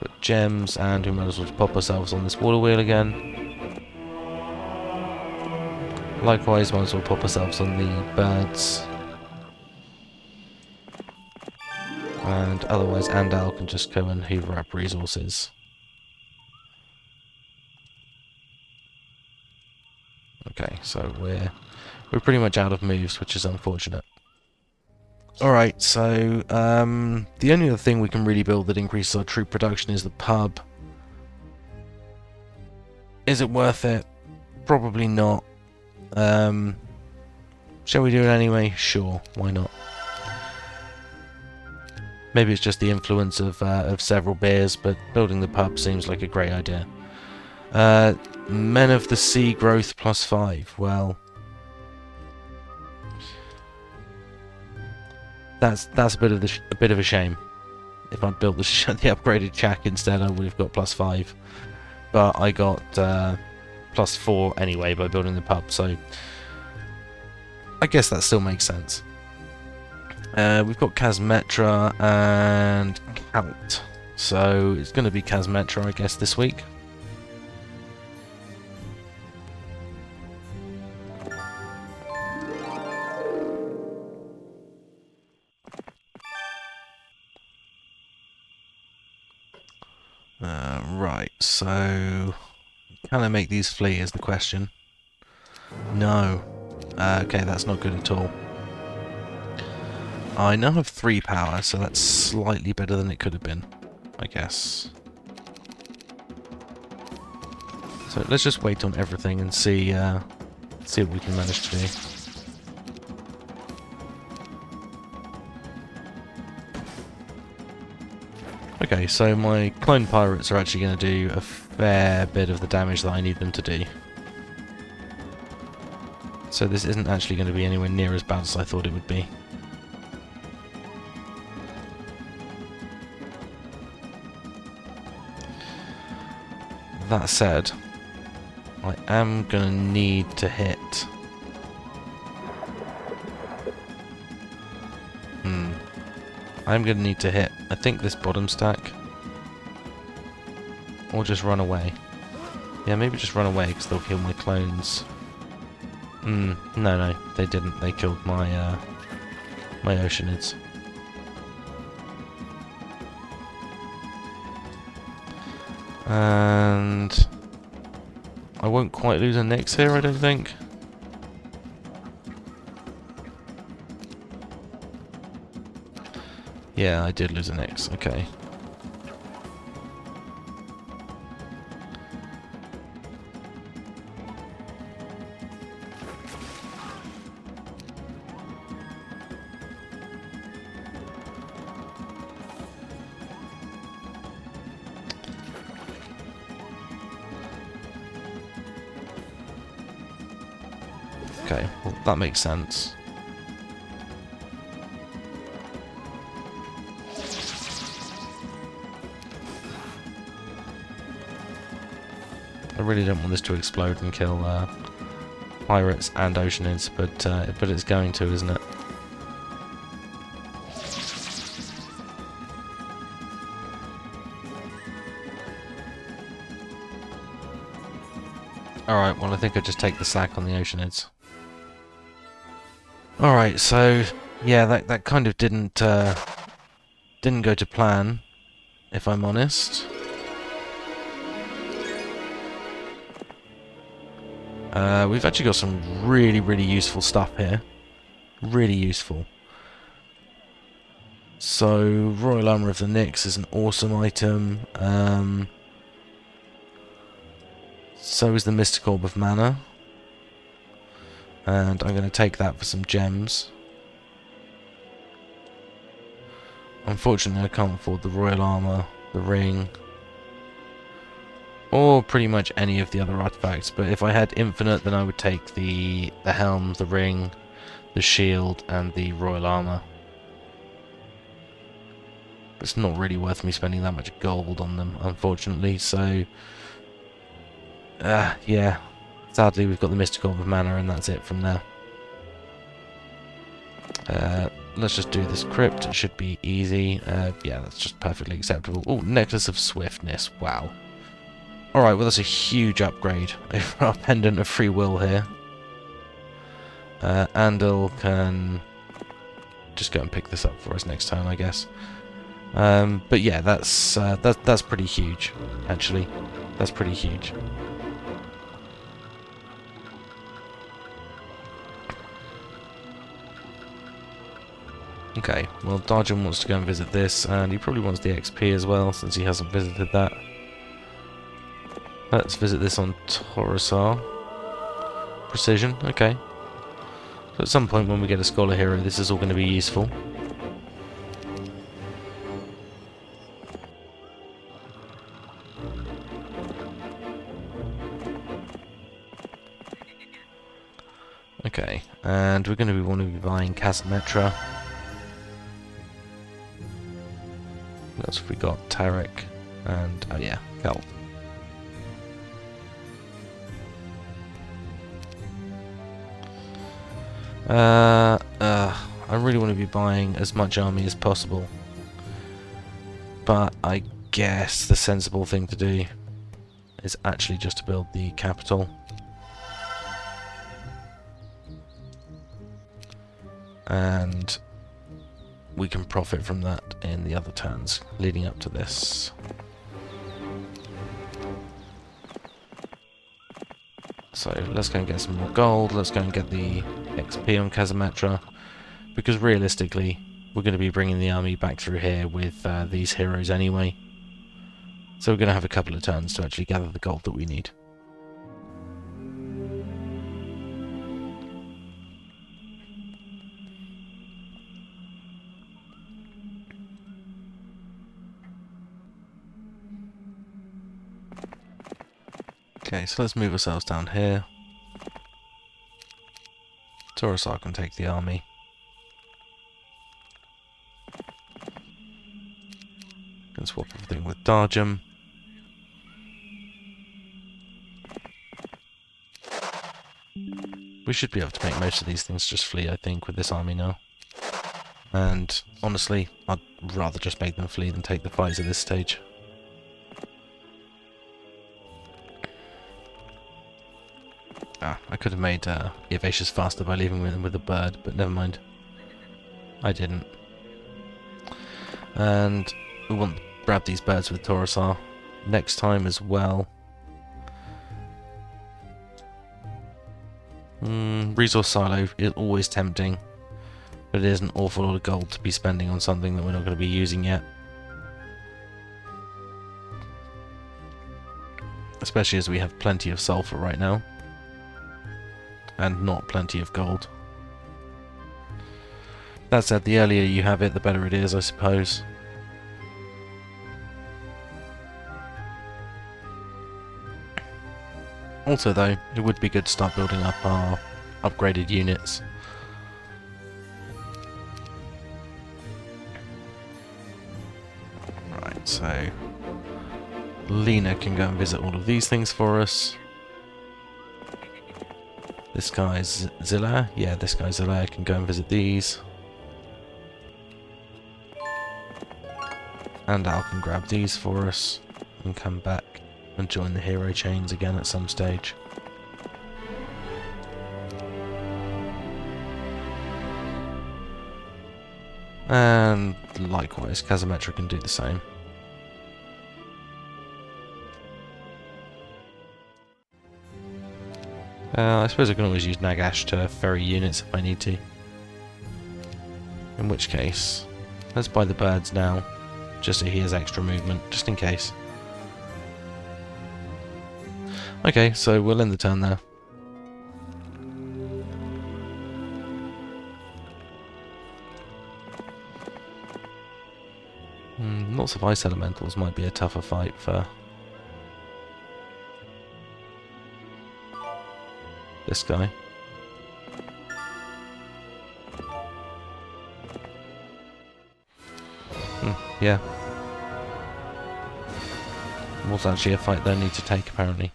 Got gems, and we might as well just pop ourselves on this water wheel again. Likewise, might as well pop ourselves on the birds. And otherwise, Andal can just go and hoover up resources. Okay, so we're pretty much out of moves, which is unfortunate. Alright, so the only other thing we can really build that increases our troop production is the pub. Is it worth it? Probably not. Shall we do it anyway? Sure, why not? Maybe it's just the influence of several beers, but building the pub seems like a great idea. Men of the Sea growth +5. Well, that's a bit of a shame. If I'd built the upgraded shack instead, I would have got +5. But I got +4 anyway by building the pub, so I guess that still makes sense. We've got Kazmetra and Count, so it's going to be Kazmetra, I guess, this week. Right, so can I make these flee is the question. No. Okay, that's not good at all. I now have 3 power, so that's slightly better than it could have been, I guess. So let's just wait on everything and see what we can manage to do. Okay, so my clone pirates are actually going to do a fair bit of the damage that I need them to do. So this isn't actually going to be anywhere near as bad as I thought it would be. That said, I am going to need to hit. I'm going to need to hit, I think, this bottom stack. Or just run away. Yeah, maybe just run away, because they'll kill my clones. No, they didn't. They killed my, my Oceanids. And I won't quite lose a Nyx here, I don't think. Yeah, I did lose a Nyx, okay. Okay, well, that makes sense. I really don't want this to explode and kill pirates and oceanids, but it's going to, isn't it? Alright, well I think I'll just take the slack on the oceanids. Alright, so yeah, that kind of didn't go to plan, if I'm honest. We've actually got some really, really useful stuff here. Really useful. So, Royal Armour of the Nyx is an awesome item. So is the Mystic Orb of Mana. And I'm going to take that for some gems. Unfortunately, I can't afford the Royal Armour, the Ring, or pretty much any of the other artifacts. But if I had infinite, then I would take the Helm, the Ring, the Shield, and the Royal Armour. It's not really worth me spending that much gold on them, unfortunately, so... yeah. Sadly, we've got the Mystic Orb of Mana, and that's it from there. Let's just do this crypt. It should be easy. Yeah, that's just perfectly acceptable. Oh, Necklace of Swiftness. Wow. Alright, well that's a huge upgrade over our Pendant of Free Will here. Andal can just go and pick this up for us next time, I guess. But yeah, that's pretty huge, actually. That's pretty huge. Okay, well Darjan wants to go and visit this, and he probably wants the XP as well, since he hasn't visited that. Let's visit this on Torosar. Precision, okay. So at some point when we get a Scholar Hero, this is all going to be useful. Okay, and we're going to want to be buying Casametra. What else have we got? Tarek, and, oh yeah, Kel. I really want to be buying as much army as possible. But I guess the sensible thing to do is actually just to build the capital. And we can profit from that in the other turns leading up to this. So let's go and get some more gold, let's go and get the XP on Casametra, because realistically we're going to be bringing the army back through here with these heroes anyway. So we're going to have a couple of turns to actually gather the gold that we need. Okay, so let's move ourselves down here. Torosar can take the army. Can swap everything with Darjam. We should be able to make most of these things just flee, I think, with this army now. And honestly, I'd rather just make them flee than take the fights at this stage. I could have made Eovacius faster by leaving them with a bird, but never mind. I didn't. And we want to grab these birds with Torosar next time as well. Resource silo is always tempting, but it is an awful lot of gold to be spending on something that we're not going to be using yet. Especially as we have plenty of sulfur right now. And not plenty of gold. That said, the earlier you have it, the better it is, I suppose. Also though, it would be good to start building up our upgraded units. Right, so Lena can go and visit all of these things for us. This guy's Zilla. Yeah, this guy Zilla can go and visit these. And Al can grab these for us and come back and join the hero chains again at some stage. And likewise, Casametra can do the same. I suppose I can always use Nagash to ferry units if I need to. In which case, let's buy the birds now, just so he has extra movement, just in case. Okay, so we'll end the turn there. Lots of ice elementals might be a tougher fight for this guy. Yeah. Was actually a fight they need to take, apparently.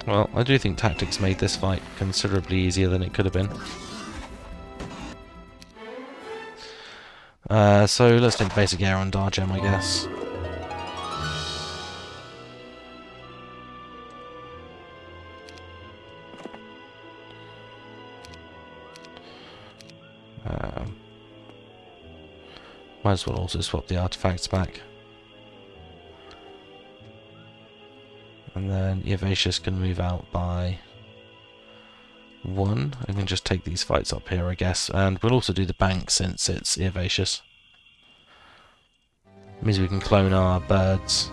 Well, I do think tactics made this fight considerably easier than it could have been. So let's take basic air on Dargem, I guess. Might as well also swap the artifacts back. And then Eovacius can move out by 1. I can just take these fights up here, I guess. And we'll also do the bank since it's Eovacius. Means we can clone our birds.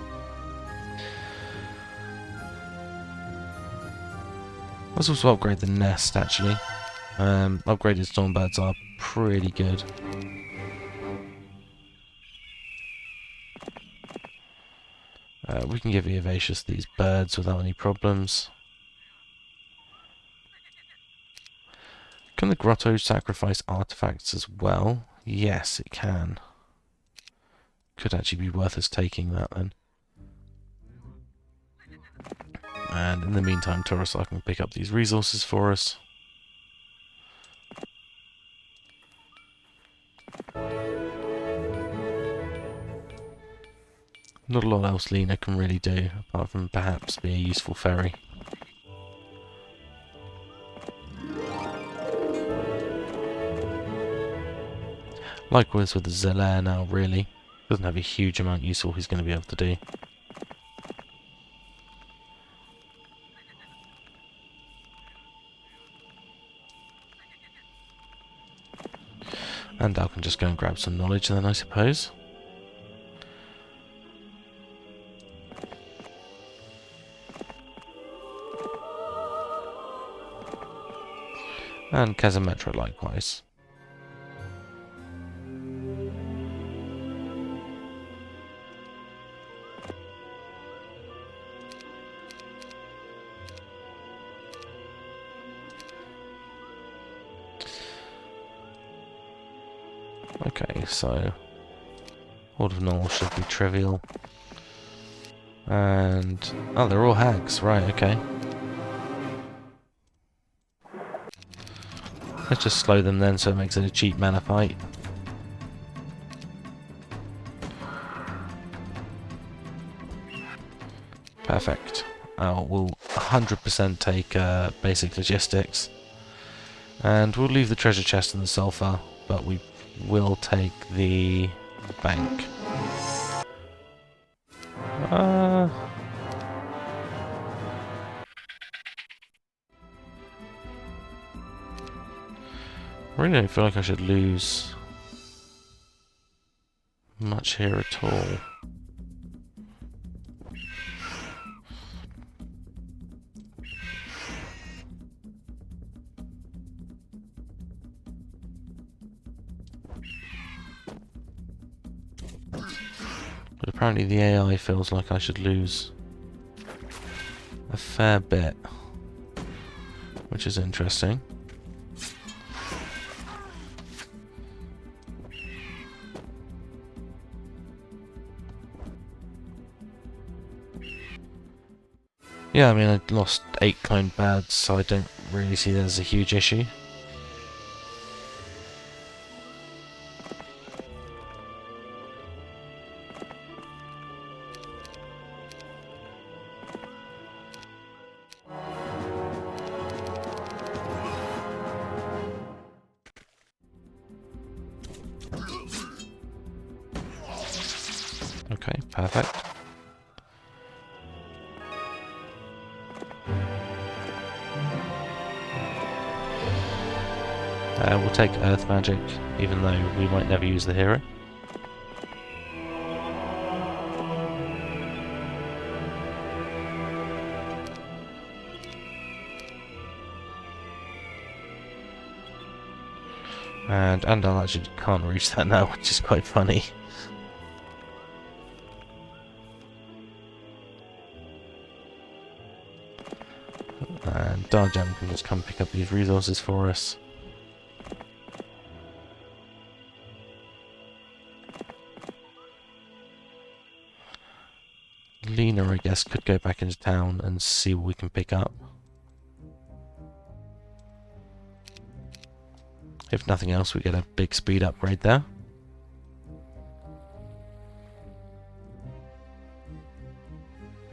Let's also upgrade the nest, actually. Upgraded stormbirds are pretty good. We can give Eovacius these birds without any problems. Can the grotto sacrifice artifacts as well? Yes, it can. Could actually be worth us taking that then. And in the meantime, Torosar can pick up these resources for us. Not a lot else Lena can really do, apart from perhaps be a useful ferry. Likewise with the Zellair now, really. Doesn't have a huge amount useful he's going to be able to do. And Al can just go and grab some knowledge then, I suppose. And Casametra likewise. Okay, so Horde of Null should be trivial. And oh, they're all hags, right, okay. Let's just slow them then so it makes it a cheap mana fight. Perfect. We'll 100% take basic logistics. And we'll leave the treasure chest and the sulfur, but we will take the bank. I really don't feel like I should lose much here at all. apparently the AI feels like I should lose a fair bit, which is interesting. Yeah, I mean, I lost 8 cloned birds, so I don't really see that as a huge issue. Okay, perfect. We'll take Earth Magic, even though we might never use the hero. And Andal actually can't reach that now, which is quite funny. And Darjam can just come pick up these resources for us. Lena, I guess, could go back into town and see what we can pick up. If nothing else, we get a big speed upgrade there.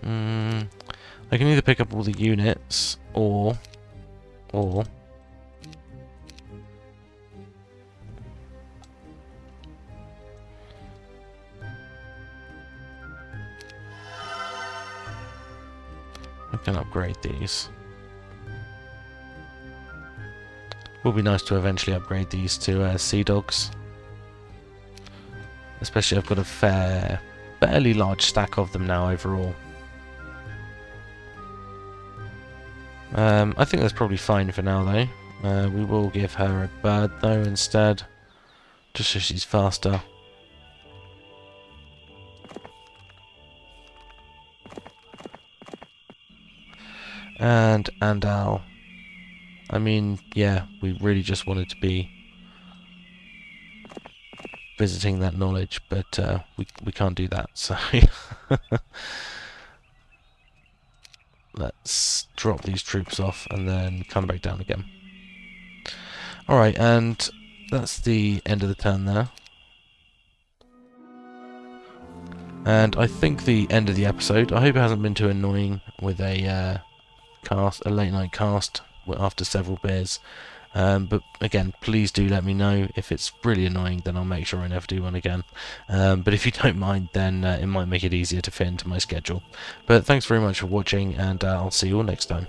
I can either pick up all the units, or... I can upgrade these. Would be nice to eventually upgrade these to Sea Dogs. Especially I've got a fairly large stack of them now overall. I think that's probably fine for now though. We will give her a bird though instead, just so she's faster. And Andal. I mean, yeah, we really just wanted to be visiting that knowledge, but we can't do that, so let's drop these troops off and then come back down again. Alright, and that's the end of the turn there. And I think the end of the episode. I hope it hasn't been too annoying with a late night cast after several beers. But again, please do let me know. If it's really annoying, then I'll make sure I never do one again. But if you don't mind, then it might make it easier to fit into my schedule. But thanks very much for watching, and I'll see you all next time.